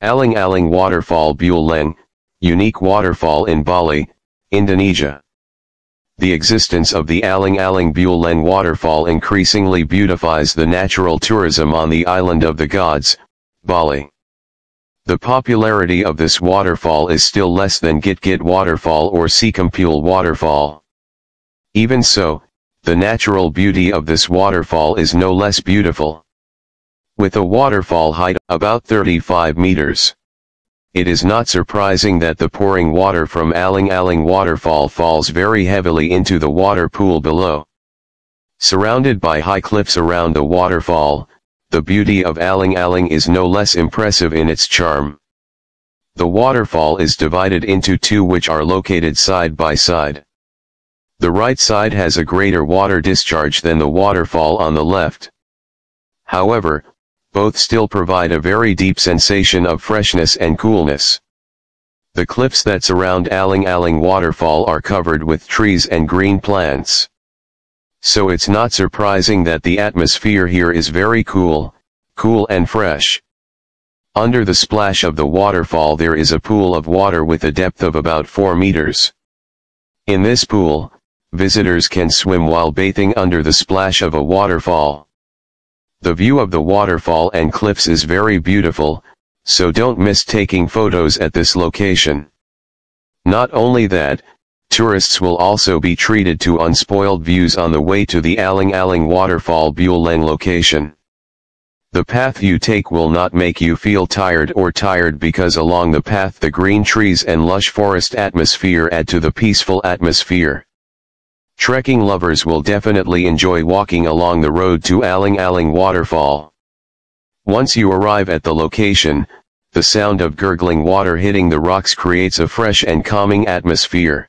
Aling-Aling Waterfall Buleleng, unique waterfall in Bali, Indonesia. The existence of the Aling-Aling Buleleng Waterfall increasingly beautifies the natural tourism on the island of the gods, Bali. The popularity of this waterfall is still less than Git-Git Waterfall or Sekumpul Waterfall. Even so, the natural beauty of this waterfall is no less beautiful. With a waterfall height about 35 meters. It is not surprising that the pouring water from Aling-Aling Waterfall falls very heavily into the water pool below. Surrounded by high cliffs around the waterfall, the beauty of Aling-Aling is no less impressive in its charm. The waterfall is divided into two which are located side by side. The right side has a greater water discharge than the waterfall on the left. However, both still provide a very deep sensation of freshness and coolness. The cliffs that surround Aling-Aling Waterfall are covered with trees and green plants. So it's not surprising that the atmosphere here is very cool and fresh. Under the splash of the waterfall there is a pool of water with a depth of about 4 meters. In this pool, visitors can swim while bathing under the splash of a waterfall. The view of the waterfall and cliffs is very beautiful, so don't miss taking photos at this location. Not only that, tourists will also be treated to unspoiled views on the way to the Aling-Aling Waterfall Buleleng location. The path you take will not make you feel tired because along the path the green trees and lush forest atmosphere add to the peaceful atmosphere. Trekking lovers will definitely enjoy walking along the road to Aling-Aling Waterfall. Once you arrive at the location, the sound of gurgling water hitting the rocks creates a fresh and calming atmosphere.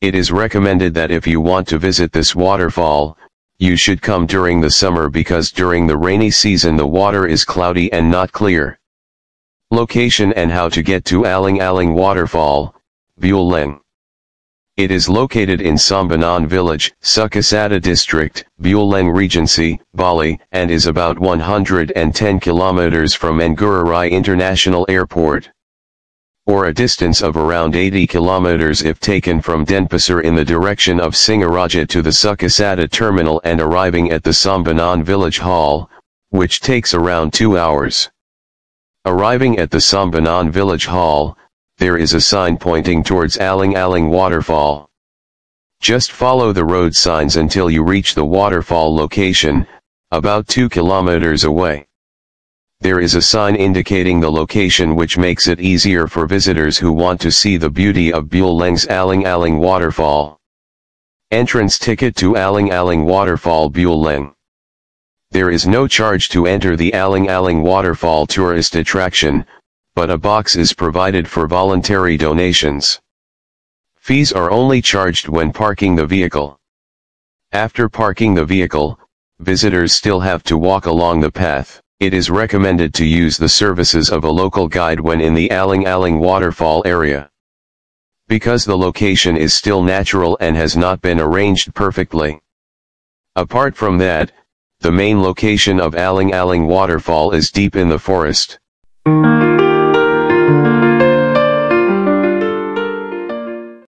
It is recommended that if you want to visit this waterfall, you should come during the summer because during the rainy season the water is cloudy and not clear. Location and how to get to Aling-Aling Waterfall, Buleleng. It is located in Sambanan village, Sukasada district, Buleleng Regency, Bali, and is about 110 kilometers from Ngurah International Airport. Or a distance of around 80 kilometers if taken from Denpasar in the direction of Singaraja to the Sukasada terminal and arriving at the Sambanan village hall, which takes around 2 hours. Arriving at the Sambanan village hall, there is a sign pointing towards Aling-Aling Waterfall. Just follow the road signs until you reach the waterfall location, about 2 kilometers away. There is a sign indicating the location which makes it easier for visitors who want to see the beauty of Buleleng's Aling-Aling Waterfall. Entrance ticket to Aling-Aling Waterfall Buleleng. There is no charge to enter the Aling-Aling Waterfall tourist attraction, but a box is provided for voluntary donations. Fees are only charged when parking the vehicle. After parking the vehicle, visitors still have to walk along the path. It is recommended to use the services of a local guide when in the Aling-Aling Waterfall area. Because the location is still natural and has not been arranged perfectly. Apart from that, the main location of Aling-Aling Waterfall is deep in the forest.